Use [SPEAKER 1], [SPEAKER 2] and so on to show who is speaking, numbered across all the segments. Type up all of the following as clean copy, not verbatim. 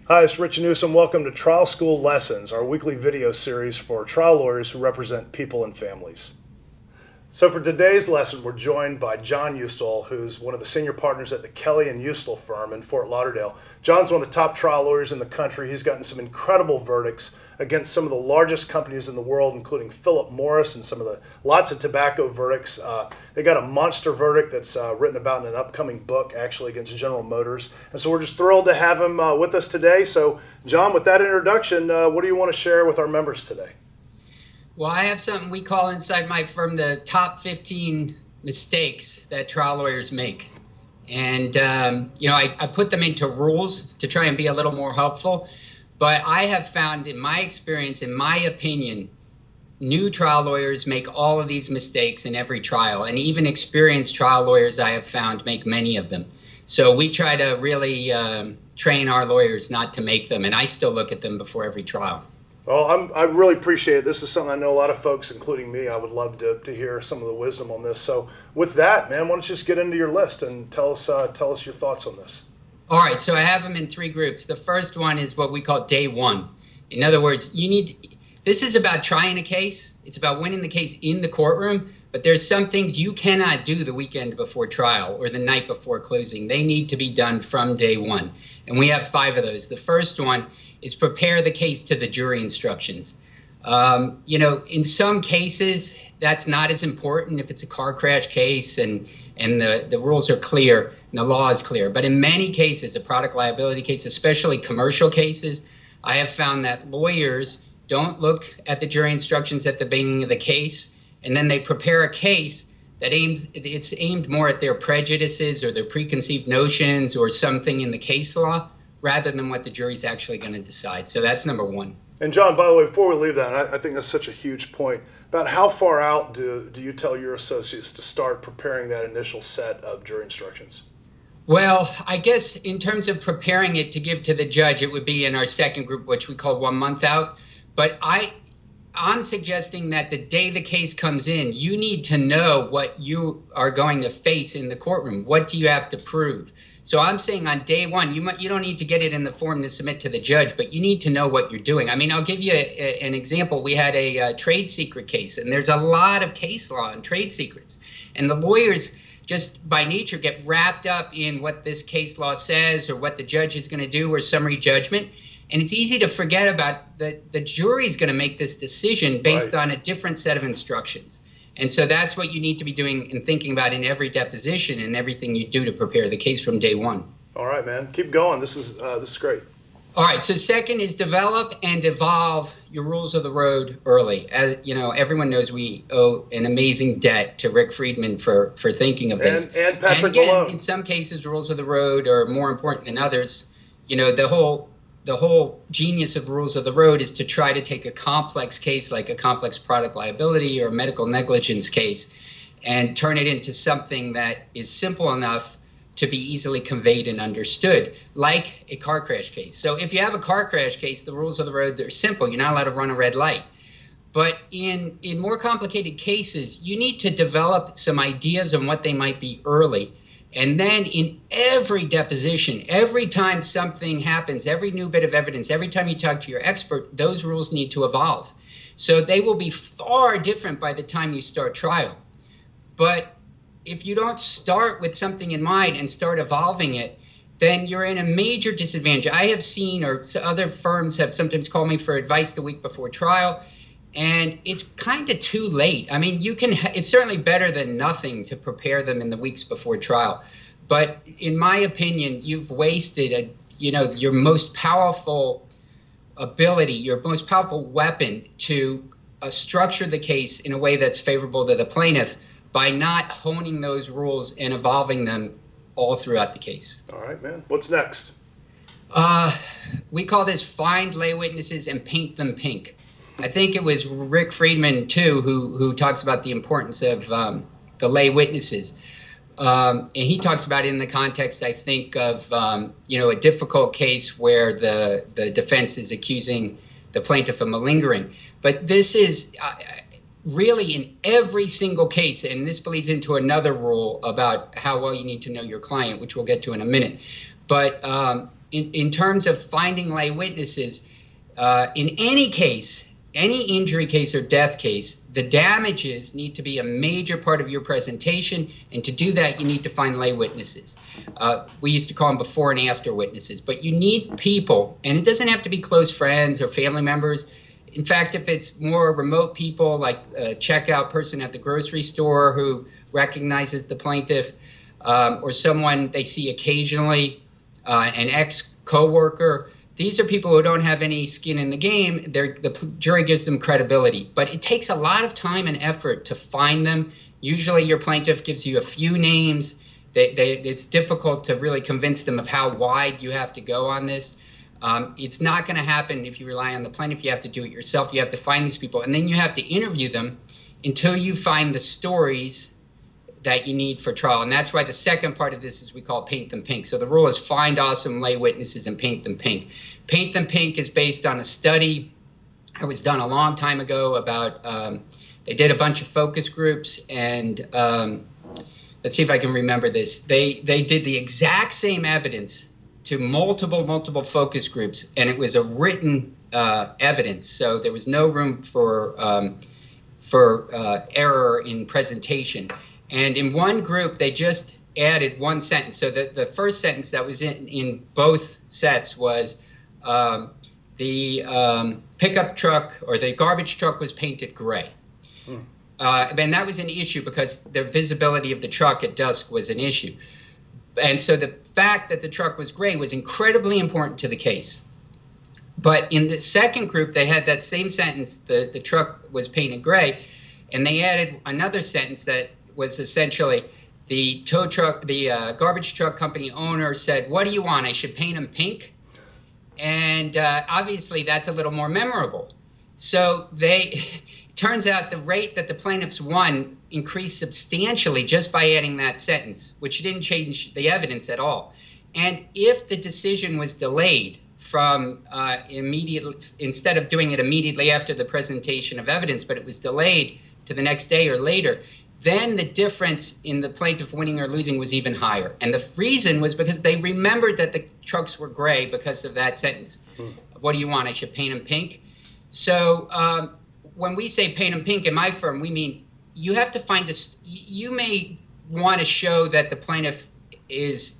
[SPEAKER 1] Hi, it's Rich and Uustal. Welcome to Trial School Lessons, our weekly video series for trial lawyers who represent people and families. So for today's lesson, we're joined by John Uustal, who's one of the senior partners at the Kelley and Uustal firm in Fort Lauderdale. John's one of the top trial lawyers in the country. He's gotten some incredible verdicts against some of the largest companies in the world, including Philip Morris and lots of tobacco verdicts. They got a monster verdict that's written about in an upcoming book, actually, against General Motors. And so we're just thrilled to have him with us today. So, John, with that introduction, what do you want to share with our members today?
[SPEAKER 2] Well, I have something we call inside my firm the top 15 mistakes that trial lawyers make. And, I put them into rules to try and be a little more helpful. But I have found, in my experience, in my opinion, new trial lawyers make all of these mistakes in every trial. And even experienced trial lawyers, I have found, make many of them. So we try to really train our lawyers not to make them. And I still look at them before every trial.
[SPEAKER 1] Well, I really appreciate it. This is something I know a lot of folks, including me, I would love to hear some of the wisdom on this. So with that, man, why don't you just get into your list and tell us your thoughts on this.
[SPEAKER 2] All right, so I have them in three groups. The first one is what we call day one. In other words, this is about trying a case. It's about winning the case in the courtroom, but there's some things you cannot do the weekend before trial or the night before closing. They need to be done from day one. And we have 5 of those. The first one is prepare the case to the jury instructions. In some cases, that's not as important if it's a car crash case and the rules are clear and the law is clear. But in many cases, a product liability case, especially commercial cases, I have found that lawyers don't look at the jury instructions at the beginning of the case, and then they prepare a case that it's aimed more at their prejudices or their preconceived notions or something in the case law rather than what the jury's actually going to decide. So that's number one.
[SPEAKER 1] And John, by the way, before we leave that, I think that's such a huge point, about how far out do you tell your associates to start preparing that initial set of jury instructions?
[SPEAKER 2] Well, I guess in terms of preparing it to give to the judge, it would be in our second group, which we call 1 month out. But I'm suggesting that the day the case comes in, you need to know what you are going to face in the courtroom. What do you have to prove? So I'm saying on day one, you don't need to get it in the form to submit to the judge, but you need to know what you're doing. I mean, I'll give you an example. We had a trade secret case, and there's a lot of case law on trade secrets. And the lawyers just by nature get wrapped up in what this case law says or what the judge is going to do or summary judgment. And it's easy to forget about that the jury is going to make this decision based on a different set of instructions. And so that's what you need to be doing and thinking about in every deposition and everything you do to prepare the case from day one.
[SPEAKER 1] All right, man. Keep going. This is great.
[SPEAKER 2] All right. So second is develop and evolve your rules of the road early. As everyone knows we owe an amazing debt to Rick Friedman for thinking of this.
[SPEAKER 1] And Patrick
[SPEAKER 2] and again,
[SPEAKER 1] Malone.
[SPEAKER 2] In some cases, rules of the road are more important than others. The whole genius of rules of the road is to try to take a complex case like a complex product liability or medical negligence case and turn it into something that is simple enough to be easily conveyed and understood, like a car crash case. So if you have a car crash case, the rules of the road are simple. You're not allowed to run a red light. But in more complicated cases, you need to develop some ideas on what they might be early. And then in every deposition, every time something happens, every new bit of evidence, every time you talk to your expert, those rules need to evolve. So they will be far different by the time you start trial. But if you don't start with something in mind and start evolving it, then you're in a major disadvantage. I have seen, or other firms have sometimes called me for advice the week before trial, and it's kind of too late. I mean, it's certainly better than nothing to prepare them in the weeks before trial. But in my opinion, you've wasted your most powerful ability, your most powerful weapon to structure the case in a way that's favorable to the plaintiff by not honing those rules and evolving them all throughout the case.
[SPEAKER 1] All right, man. What's next?
[SPEAKER 2] We call this find lay witnesses and paint them pink. I think it was Rick Friedman, too, who talks about the importance of the lay witnesses. And he talks about it in the context, I think, of, a difficult case where the defense is accusing the plaintiff of malingering. But this is really in every single case, and this bleeds into another rule about how well you need to know your client, which we'll get to in a minute. But in terms of finding lay witnesses, in any case, any injury case or death case, the damages need to be a major part of your presentation. And to do that, you need to find lay witnesses. We used to call them before and after witnesses. But you need people, and it doesn't have to be close friends or family members. In fact, if it's more remote people, like a checkout person at the grocery store who recognizes the plaintiff, or someone they see occasionally, an ex-coworker, these are people who don't have any skin in the game. The jury gives them credibility. But it takes a lot of time and effort to find them. Usually your plaintiff gives you a few names. It's difficult to really convince them of how wide you have to go on this. It's not going to happen if you rely on the plaintiff. You have to do it yourself. You have to find these people, and then you have to interview them until you find the stories that you need for trial. And that's why the second part of this is we call paint them pink. So the rule is find awesome lay witnesses and paint them pink. Paint them pink is based on a study that was done a long time ago about, they did a bunch of focus groups, and let's see if I can remember this. They did the exact same evidence to multiple focus groups, and it was a written evidence. So there was no room for error in presentation. And in one group, they just added one sentence. So the first sentence that was in both sets was the pickup truck or the garbage truck was painted gray. And that was an issue because the visibility of the truck at dusk was an issue. And so the fact that the truck was gray was incredibly important to the case. But in the second group, they had that same sentence, the truck was painted gray, and they added another sentence that was essentially the tow truck, the garbage truck company owner said, "What do you want? I should paint them pink?" And obviously that's a little more memorable. So it turns out the rate that the plaintiffs won increased substantially just by adding that sentence, which didn't change the evidence at all. And if the decision was delayed from instead of doing it immediately after the presentation of evidence, but it was delayed to the next day or later, then the difference in the plaintiff winning or losing was even higher. And the reason was because they remembered that the trucks were gray because of that sentence. What do you want? I should paint them pink? So when we say paint them pink in my firm, we mean you have to find you may want to show that the plaintiff is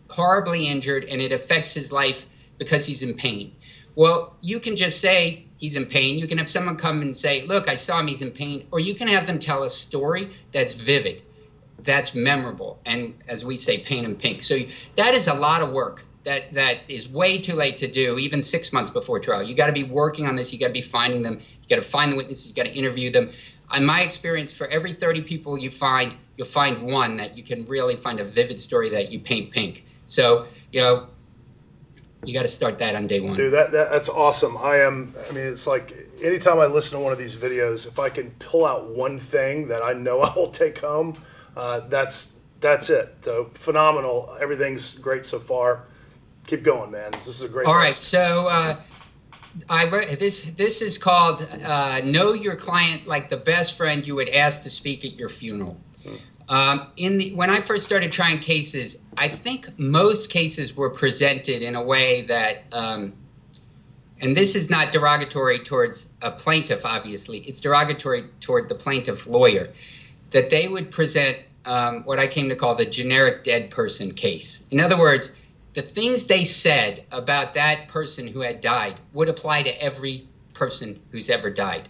[SPEAKER 2] horribly injured and it affects his life because he's in pain. Well, you can just say he's in pain. You can have someone come and say, look, I saw him, he's in pain. Or you can have them tell a story that's vivid, that's memorable, and as we say, paint them pink. So that is a lot of work that is way too late to do, even 6 months before trial. You got to be working on this. You got to be finding them. You got to find the witnesses. You got to interview them. In my experience, for every 30 people you find, you'll find one that you can really find a vivid story that you paint pink. So, you got to start that on day one.
[SPEAKER 1] Dude, that's awesome. I mean, it's like anytime I listen to one of these videos, if I can pull out one thing that I know I will take home, that's it. So phenomenal. Everything's great so far. Keep going, man. This is a great.
[SPEAKER 2] All right. So I read this is called Know Your Client Like the Best Friend You Would Ask to Speak at Your Funeral. When I first started trying cases, I think most cases were presented in a way that, and this is not derogatory towards a plaintiff, obviously, it's derogatory toward the plaintiff lawyer, that they would present what I came to call the generic dead person case. In other words, the things they said about that person who had died would apply to every person who's ever died,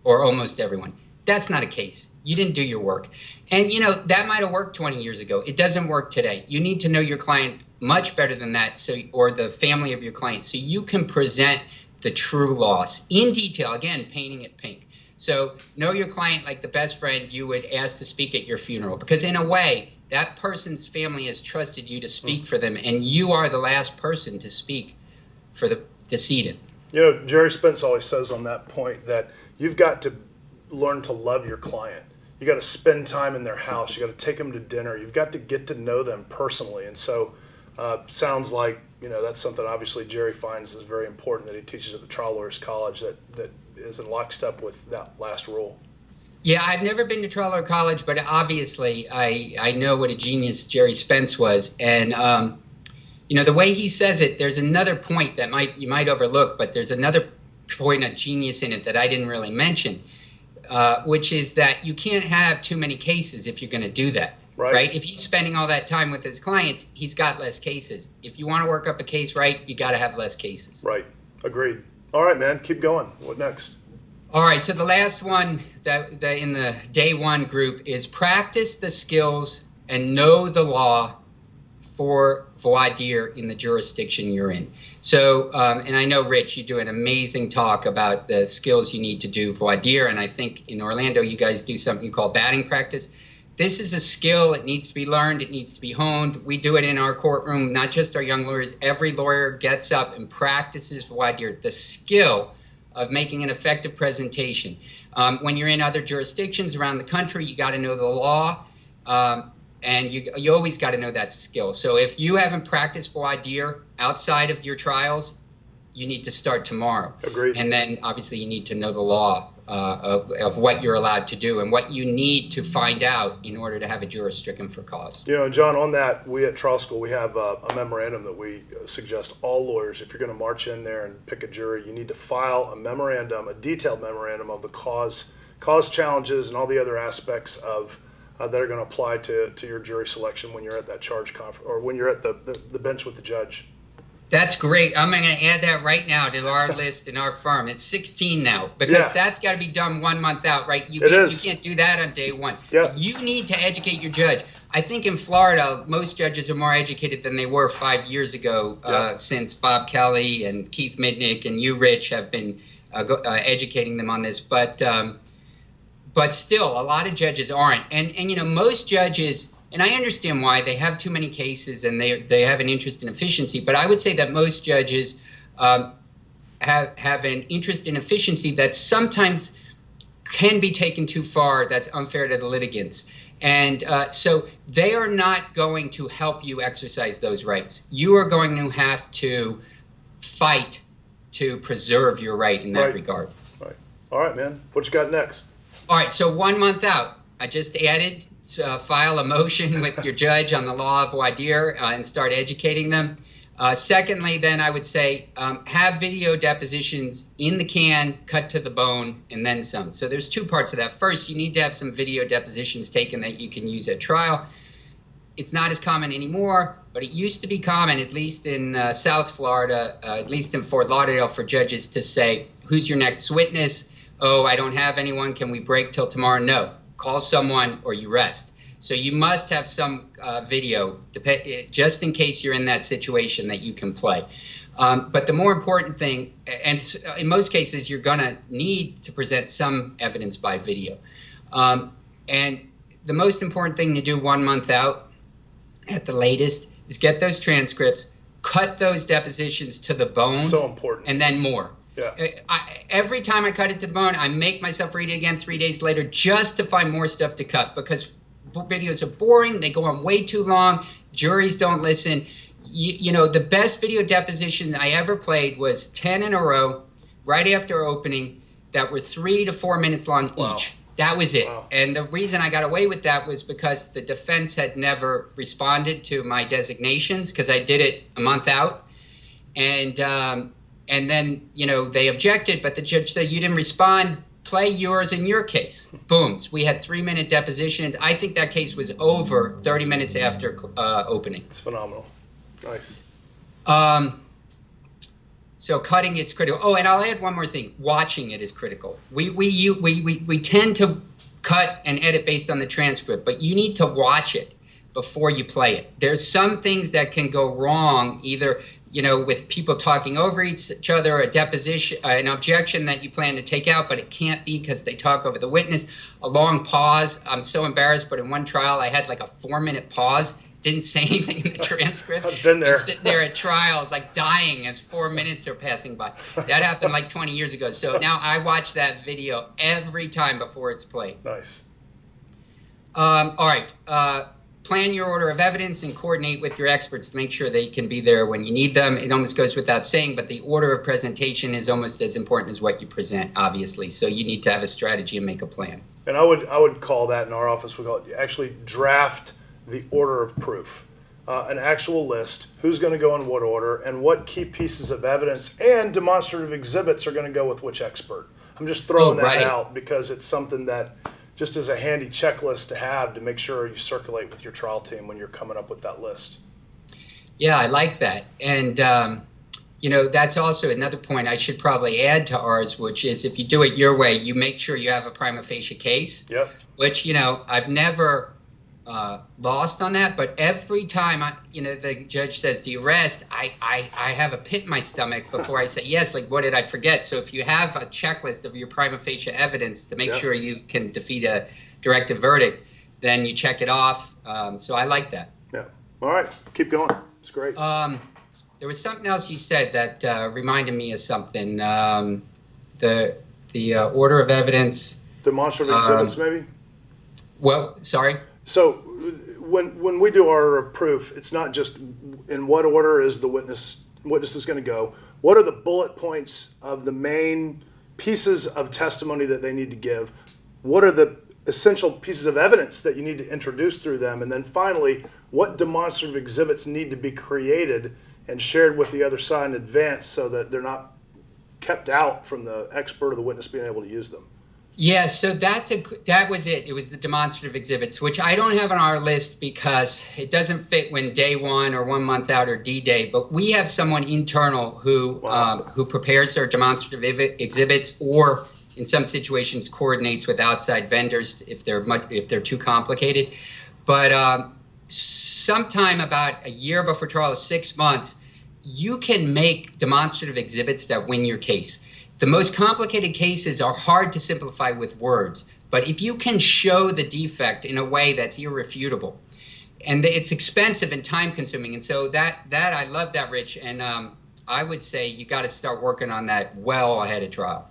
[SPEAKER 2] or almost everyone. That's not a case. You didn't do your work. And, that might have worked 20 years ago. It doesn't work today. You need to know your client much better than that, or the family of your client, so you can present the true loss in detail, again, painting it pink. So know your client like the best friend you would ask to speak at your funeral, because in a way, that person's family has trusted you to speak for them, and you are the last person to speak for the decedent.
[SPEAKER 1] Jerry Spence always says on that point that you've got to learn to love your client. You got to spend time in their house. You got to take them to dinner. You've got to get to know them personally. And so sounds like, that's something obviously Jerry finds is very important that he teaches at the Trial Lawyers College that is in lockstep with that last rule.
[SPEAKER 2] Yeah, I've never been to Trial Lawyer College, but obviously I know what a genius Jerry Spence was. And the way he says it, there's another point that you might overlook, but there's another point of genius in it that I didn't really mention, which is that you can't have too many cases if you're going to do that. Right? If he's spending all that time with his clients, he's got less cases. If you want to work up a case right, you got to have less cases.
[SPEAKER 1] Right. Agreed. All right, man. Keep going. What next?
[SPEAKER 2] All right. So the last one that in the day one group is practice the skills and know the law for voir dire in the jurisdiction you're in. So, and I know, Rich, you do an amazing talk about the skills you need to do voir dire. And I think in Orlando, you guys do something you call batting practice. This is a skill. It needs to be learned. It needs to be honed. We do it in our courtroom, not just our young lawyers. Every lawyer gets up and practices voir dire, the skill of making an effective presentation. When you're in other jurisdictions around the country, you got to know the law, and you always got to know that skill. So if you haven't practiced voir dire outside of your trials, you need to start tomorrow.
[SPEAKER 1] Agreed.
[SPEAKER 2] And then obviously you need to know the law of what you're allowed to do and what you need to find out in order to have a juror stricken for cause.
[SPEAKER 1] John, on that, we at trial school, we have a memorandum that we suggest all lawyers, if you're going to march in there and pick a jury, you need to file a memorandum, a detailed memorandum of the cause challenges and all the other aspects of that are going to apply to your jury selection when you're at that charge conference or when you're at the bench with the judge.
[SPEAKER 2] That's great. I'm going to add that right now to our list in our firm. It's 16 now because that's got to be done 1 month out, right? You can't do that on day one.
[SPEAKER 1] Yeah.
[SPEAKER 2] You need to educate your judge. I think in Florida, most judges are more educated than they were 5 years ago since Bob Kelley and Keith Mitnick and you, Rich, have been educating them on this. But still, a lot of judges aren't. And most judges... And I understand why. They have too many cases and they have an interest in efficiency. But I would say that most judges have an interest in efficiency that sometimes can be taken too far. That's unfair to the litigants. And so they are not going to help you exercise those rights. You are going to have to fight to preserve your right in that regard. Right.
[SPEAKER 1] All right, man. What you got next?
[SPEAKER 2] All right. So 1 month out, I just added file a motion with your judge on the law of voir dire and start educating them. Secondly, then I would say have video depositions in the can, cut to the bone, and then some. So there's two parts of that. First, you need to have some video depositions taken that you can use at trial. It's not as common anymore, but it used to be common, at least in South Florida, at least in Fort Lauderdale, for judges to say, who's your next witness? Oh, I don't have anyone. Can we break till tomorrow? No. Call someone or you rest. So you must have some video just in case you're in that situation that you can play. But the more important thing, and in most cases, you're going to need to present some evidence by video. And the most important thing to do 1 month out at the latest is get those transcripts, cut those depositions to the bone.
[SPEAKER 1] So important.
[SPEAKER 2] And then more.
[SPEAKER 1] Yeah.
[SPEAKER 2] Every time I cut it to the bone, I make myself read it again 3 days later just to find more stuff to cut because videos are boring. They go on way too long. Juries don't listen. The best video deposition I ever played was 10 in a row right after opening that were 3 to 4 minutes long each. That was it. Wow. And the reason I got away with that was because the defense had never responded to my designations because I did it a month out. And then, they objected, but the judge said, you didn't respond, play yours in your case. Boom. We had 3-minute depositions. I think that case was over 30 minutes after opening.
[SPEAKER 1] It's phenomenal. Nice.
[SPEAKER 2] So cutting it's critical. Oh, and I'll add one more thing. Watching it is critical. We tend to cut and edit based on the transcript, but you need to watch it before you play it. There's some things that can go wrong, either with people talking over each other, a deposition, an objection that you plan to take out, but it can't be because they talk over the witness, a long pause. I'm so embarrassed, but in one trial, I had like a 4-minute pause, didn't say anything in the transcript.
[SPEAKER 1] I've been there.
[SPEAKER 2] And sitting there at trial, like dying as 4 minutes are passing by. That happened like 20 years ago. So now I watch that video every time before it's played.
[SPEAKER 1] Nice.
[SPEAKER 2] All right. Plan your order of evidence and coordinate with your experts to make sure they can be there when you need them. It almost goes without saying, but the order of presentation is almost as important as what you present, obviously. So you need to have a strategy and make a plan.
[SPEAKER 1] And I would call that in our office, we call it actually draft the order of proof. an actual list, who's going to go in what order, and what key pieces of evidence and demonstrative exhibits are going to go with which expert. I'm just throwing that out because it's something that just is a handy checklist to have to make sure you circulate with your trial team when you're coming up with that list.
[SPEAKER 2] Yeah, I like that. And, that's also another point I should probably add to ours, which is if you do it your way, you make sure you have a prima facie case, which, I've never lost on that. But every time, the judge says, do you rest? I have a pit in my stomach before I say yes. Like, what did I forget? So if you have a checklist of your prima facie evidence to make sure you can defeat a directive verdict, then you check it off. So I like that.
[SPEAKER 1] Yeah. All right. Keep going. It's great.
[SPEAKER 2] There was something else you said that reminded me of something. The order of evidence.
[SPEAKER 1] Demonstrative exhibits, maybe?
[SPEAKER 2] Well, sorry?
[SPEAKER 1] So when we do our proof, it's not just in what order is the witness is going to go. What are the bullet points of the main pieces of testimony that they need to give? What are the essential pieces of evidence that you need to introduce through them? And then finally, what demonstrative exhibits need to be created and shared with the other side in advance so that they're not kept out from the expert or the witness being able to use them?
[SPEAKER 2] Yeah, so that was it. It was the demonstrative exhibits, which I don't have on our list because it doesn't fit when day one or 1 month out or D-Day. But we have someone internal who prepares their demonstrative exhibits, or in some situations coordinates with outside vendors if they're too complicated. But sometime about a year before trial, 6 months, you can make demonstrative exhibits that win your case. The most complicated cases are hard to simplify with words, but if you can show the defect in a way that's irrefutable, and it's expensive and time consuming, and so that I love that, Rich, and I would say you got to start working on that well ahead of trial.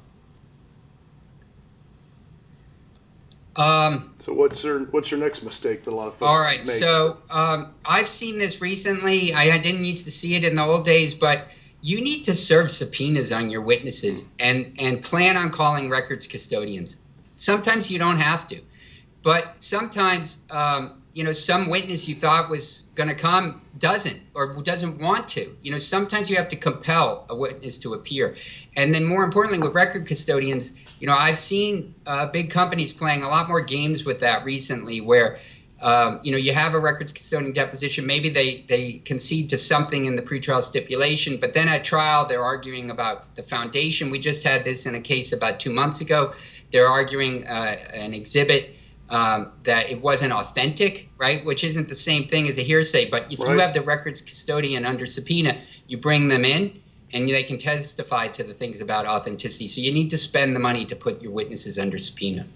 [SPEAKER 1] So what's your next mistake that a lot of folks make?
[SPEAKER 2] So I've seen this recently. I didn't used to see it in the old days, but you need to serve subpoenas on your witnesses and plan on calling records custodians. Sometimes you don't have to, but sometimes some witness you thought was going to come doesn't want to. Sometimes you have to compel a witness to appear. And then more importantly, with record custodians, I've seen big companies playing a lot more games with that recently where, you have a records custodian deposition. Maybe they concede to something in the pretrial stipulation, but then at trial, they're arguing about the foundation. We just had this in a case about 2 months ago. They're arguing an exhibit that it wasn't authentic, right? Which isn't the same thing as a hearsay. But if you have the records custodian under subpoena, you bring them in and they can testify to the things about authenticity. So you need to spend the money to put your witnesses under subpoena.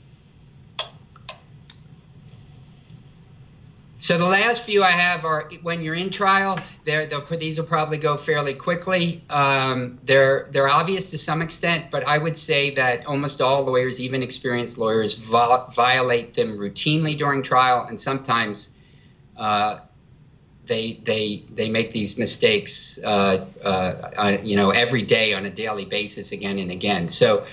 [SPEAKER 2] So the last few I have are when you're in trial. These will probably go fairly quickly. They're obvious to some extent, but I would say that almost all lawyers, even experienced lawyers, violate them routinely during trial, and sometimes they make these mistakes, every day on a daily basis, again and again. So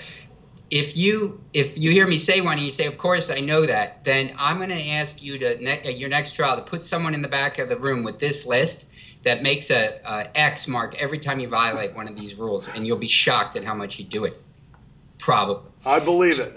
[SPEAKER 2] if you hear me say one and you say, of course, I know that, then I'm going to ask you to, at your next trial, to put someone in the back of the room with this list that makes a X mark every time you violate one of these rules, and you'll be shocked at how much you do it. Probably.
[SPEAKER 1] I believe it.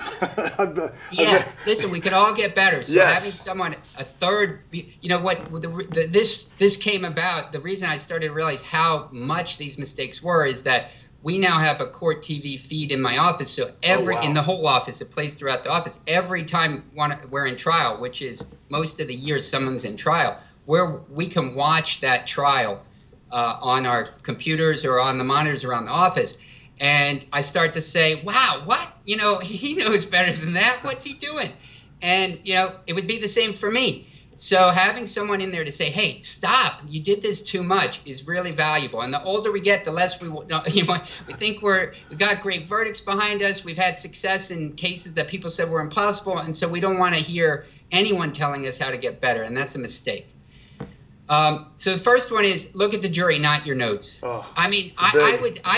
[SPEAKER 2] Listen, we could all get better. So having someone, a third, this came about, the reason I started to realize how much these mistakes were is that we now have a court TV feed in my office, so in the whole office, it plays throughout the office. Every time we're in trial, which is most of the year someone's in trial, we can watch that trial on our computers or on the monitors around the office. And I start to say, wow, what? He knows better than that. What's he doing? And, it would be the same for me. So having someone in there to say, hey, stop, you did this too much, is really valuable. And the older we get, the less we think we got great verdicts behind us. We've had success in cases that people said were impossible. And so we don't want to hear anyone telling us how to get better. And that's a mistake. So the first one is look at the jury, not your notes.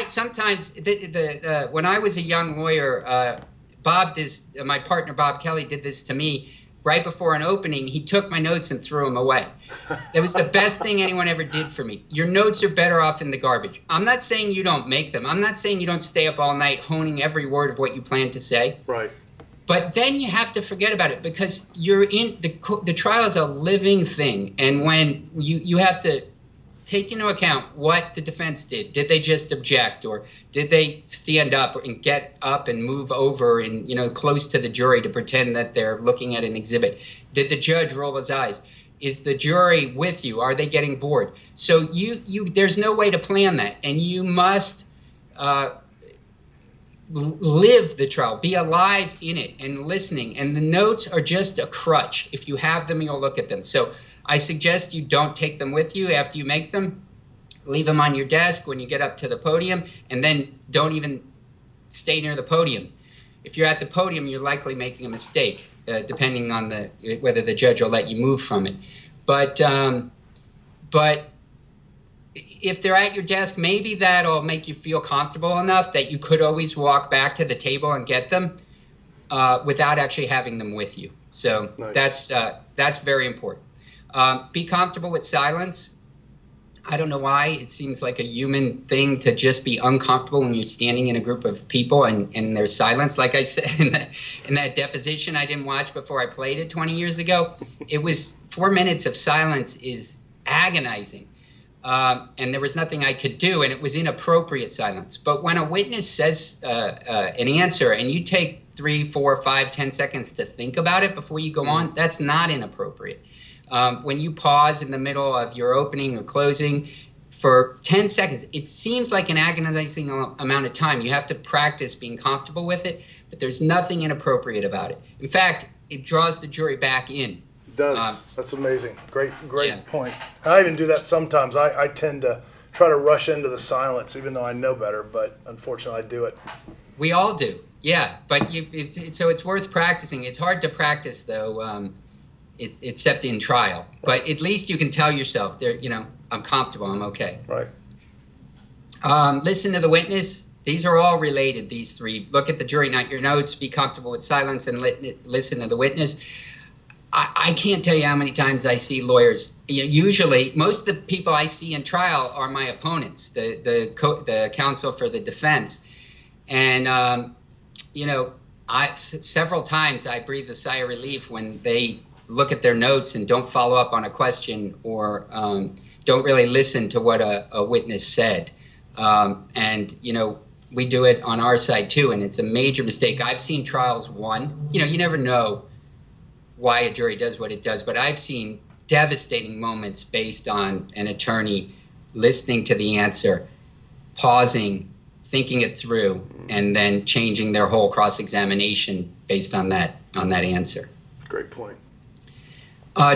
[SPEAKER 2] Sometimes when I was a young lawyer, my partner, Bob Kelley, did this to me. right before an opening, he took my notes and threw them away. That was the best thing anyone ever did for me. Your notes are better off in the garbage. I'm not saying you don't make them. I'm not saying you don't stay up all night honing every word of what you plan to say.
[SPEAKER 1] Right.
[SPEAKER 2] But then you have to forget about it, because you're in the trial is a living thing. And when you have to take into account what the defense did. Did they just object, or did they stand up and get up and move over and, close to the jury to pretend that they're looking at an exhibit? Did the judge roll his eyes? Is the jury with you? Are they getting bored? So there's no way to plan that, and you must live the trial, be alive in it and listening. And the notes are just a crutch. If you have them, you'll look at them. So I suggest you don't take them with you after you make them. Leave them on your desk when you get up to the podium, and then don't even stay near the podium. If you're at the podium, you're likely making a mistake, depending on whether the judge will let you move from it. But if they're at your desk, maybe that'll make you feel comfortable enough that you could always walk back to the table and get them without actually having them with you. So nice. That's very important. Be comfortable with silence. I don't know why it seems like a human thing to just be uncomfortable when you're standing in a group of people and there's silence. Like I said in that deposition I didn't watch before I played it 20 years ago, it was 4 minutes of silence is agonizing. And there was nothing I could do, and it was inappropriate silence. But when a witness says an answer and you take 3, 4, 5, 10 seconds to think about it before you go on, that's not inappropriate. When you pause in the middle of your opening or closing for 10 seconds, it seems like an agonizing amount of time. You have to practice being comfortable with it, but there's nothing inappropriate about it. In fact, it draws the jury back in.
[SPEAKER 1] It does. That's amazing. Great point. I even do that sometimes. I tend to try to rush into the silence, even though I know better, but unfortunately I do it. We
[SPEAKER 2] all do. Yeah, but so it's worth practicing. It's hard to practice, though. Except in trial, but at least you can tell yourself, I'm comfortable, I'm okay.
[SPEAKER 1] Right.
[SPEAKER 2] Listen to the witness. These are all related, these three. Look at the jury, not your notes. Be comfortable with silence and listen to the witness. I can't tell you how many times I see lawyers. Usually, most of the people I see in trial are my opponents, the counsel for the defense. And, several times I breathe a sigh of relief when they look at their notes and don't follow up on a question, or don't really listen to what a witness said. We do it on our side too, and it's a major mistake. I've seen trials won. You never know why a jury does what it does, but I've seen devastating moments based on an attorney listening to the answer, pausing, thinking it through, and then changing their whole cross-examination based on that answer.
[SPEAKER 1] Great point.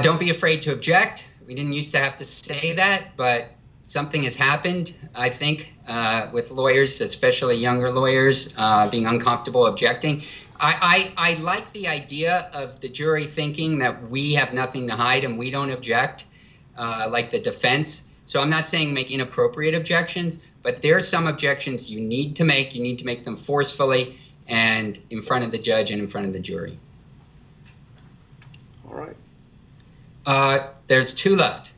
[SPEAKER 2] Don't be afraid to object. We didn't used to have to say that, but something has happened, I think, with lawyers, especially younger lawyers, being uncomfortable objecting. I like the idea of the jury thinking that we have nothing to hide and we don't object, like the defense. So I'm not saying make inappropriate objections, but there are some objections you need to make. You need to make them forcefully and in front of the judge and in front of the jury.
[SPEAKER 1] All right.
[SPEAKER 2] There's 2 left.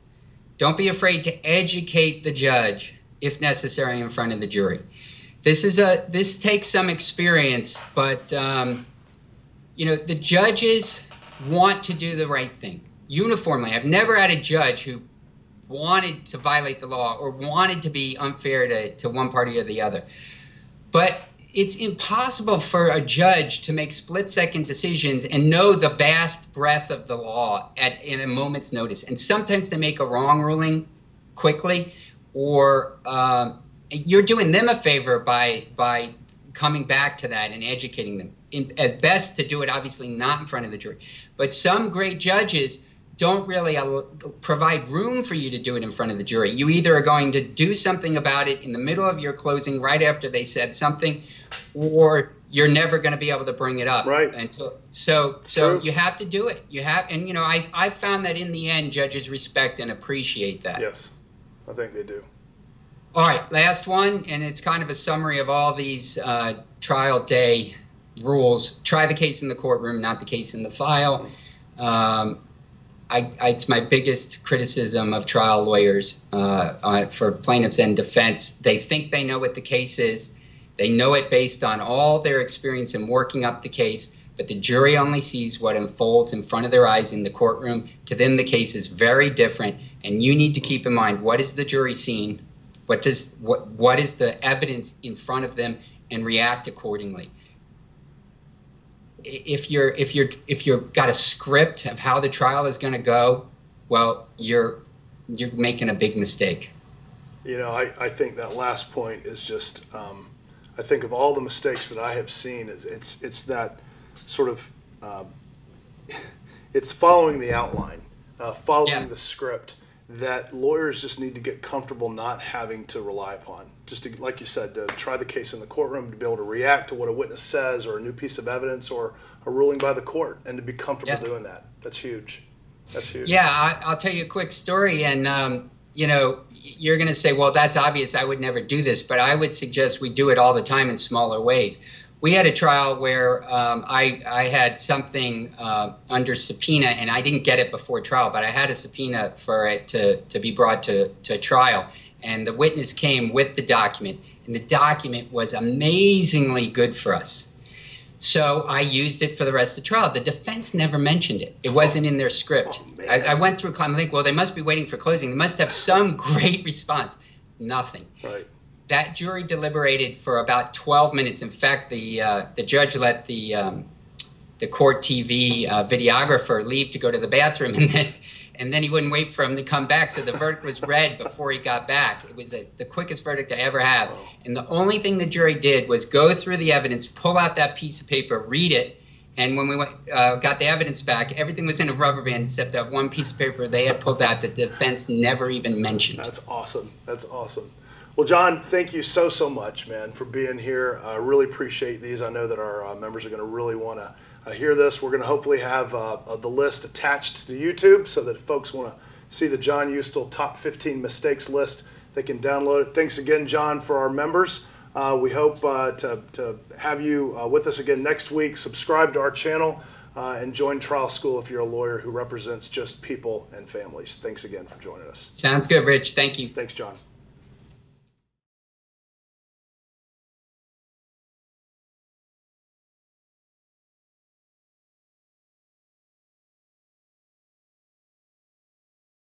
[SPEAKER 2] Don't be afraid to educate the judge, if necessary, in front of the jury. This takes some experience, but the judges want to do the right thing uniformly. I've never had a judge who wanted to violate the law or wanted to be unfair to one party or the other. But it's impossible for a judge to make split-second decisions and know the vast breadth of the law in a moment's notice. And sometimes they make a wrong ruling quickly, or you're doing them a favor by coming back to that and educating them. As best to do it, obviously, not in front of the jury. But some great judges don't really provide room for you to do it in front of the jury. You either are going to do something about it in the middle of your closing, right after they said something, or you're never going to be able to bring it up.
[SPEAKER 1] Right.
[SPEAKER 2] So you have to do it. I've found that in the end, judges respect and appreciate that.
[SPEAKER 1] Yes, I think they do.
[SPEAKER 2] All right, last one, and it's kind of a summary of all these trial day rules. Try the case in the courtroom, not the case in the file. It's my biggest criticism of trial lawyers for plaintiffs and defense. They think they know what the case is. They know it based on all their experience in working up the case, but the jury only sees what unfolds in front of their eyes in the courtroom. To them, the case is very different, and you need to keep in mind, what is the jury seeing? What is the evidence in front of them, and react accordingly. If you've got a script of how the trial is going to go, well, you're making a big mistake.
[SPEAKER 1] You know, I think that last point is just, I think of all the mistakes that I have seen, it's that sort of, it's following the outline, following the script that lawyers just need to get comfortable not having to rely upon. Just to, like you said, to try the case in the courtroom, to be able to react to what a witness says or a new piece of evidence or a ruling by the court, and to be comfortable doing that. That's huge. That's huge.
[SPEAKER 2] Yeah, I'll tell you a quick story, and you know, you're going to say, well, that's obvious, I would never do this, but I would suggest we do it all the time in smaller ways. We had a trial where I had something under subpoena, and I didn't get it before trial, but I had a subpoena for it to be brought to trial. And the witness came with the document, and the document was amazingly good for us. So I used it for the rest of the trial. The defense never mentioned it. It wasn't in their script. I went through, I think, well, they must be waiting for closing. They must have some great response. Nothing.
[SPEAKER 1] Right.
[SPEAKER 2] That jury deliberated for about 12 minutes. In fact, the judge let the court TV videographer leave to go to the bathroom, and then he wouldn't wait for him to come back. So the verdict was read before he got back. It was the quickest verdict I ever had. And the only thing the jury did was go through the evidence, pull out that piece of paper, read it. And when we got the evidence back, everything was in a rubber band except that one piece of paper they had pulled out that the defense never even mentioned.
[SPEAKER 1] That's awesome. That's awesome. Well, John, thank you so much, man, for being here. I really appreciate these. I know that our members are going to really want to hear this. We're going to hopefully have the list attached to YouTube so that if folks want to see the John Uustal Top 15 Mistakes list, they can download it. Thanks again, John, for our members. We hope to have you with us again next week. Subscribe to our channel and join Trial School if you're a lawyer who represents just people and families. Thanks again for joining us.
[SPEAKER 2] Sounds good, Rich. Thank you.
[SPEAKER 1] Thanks, John.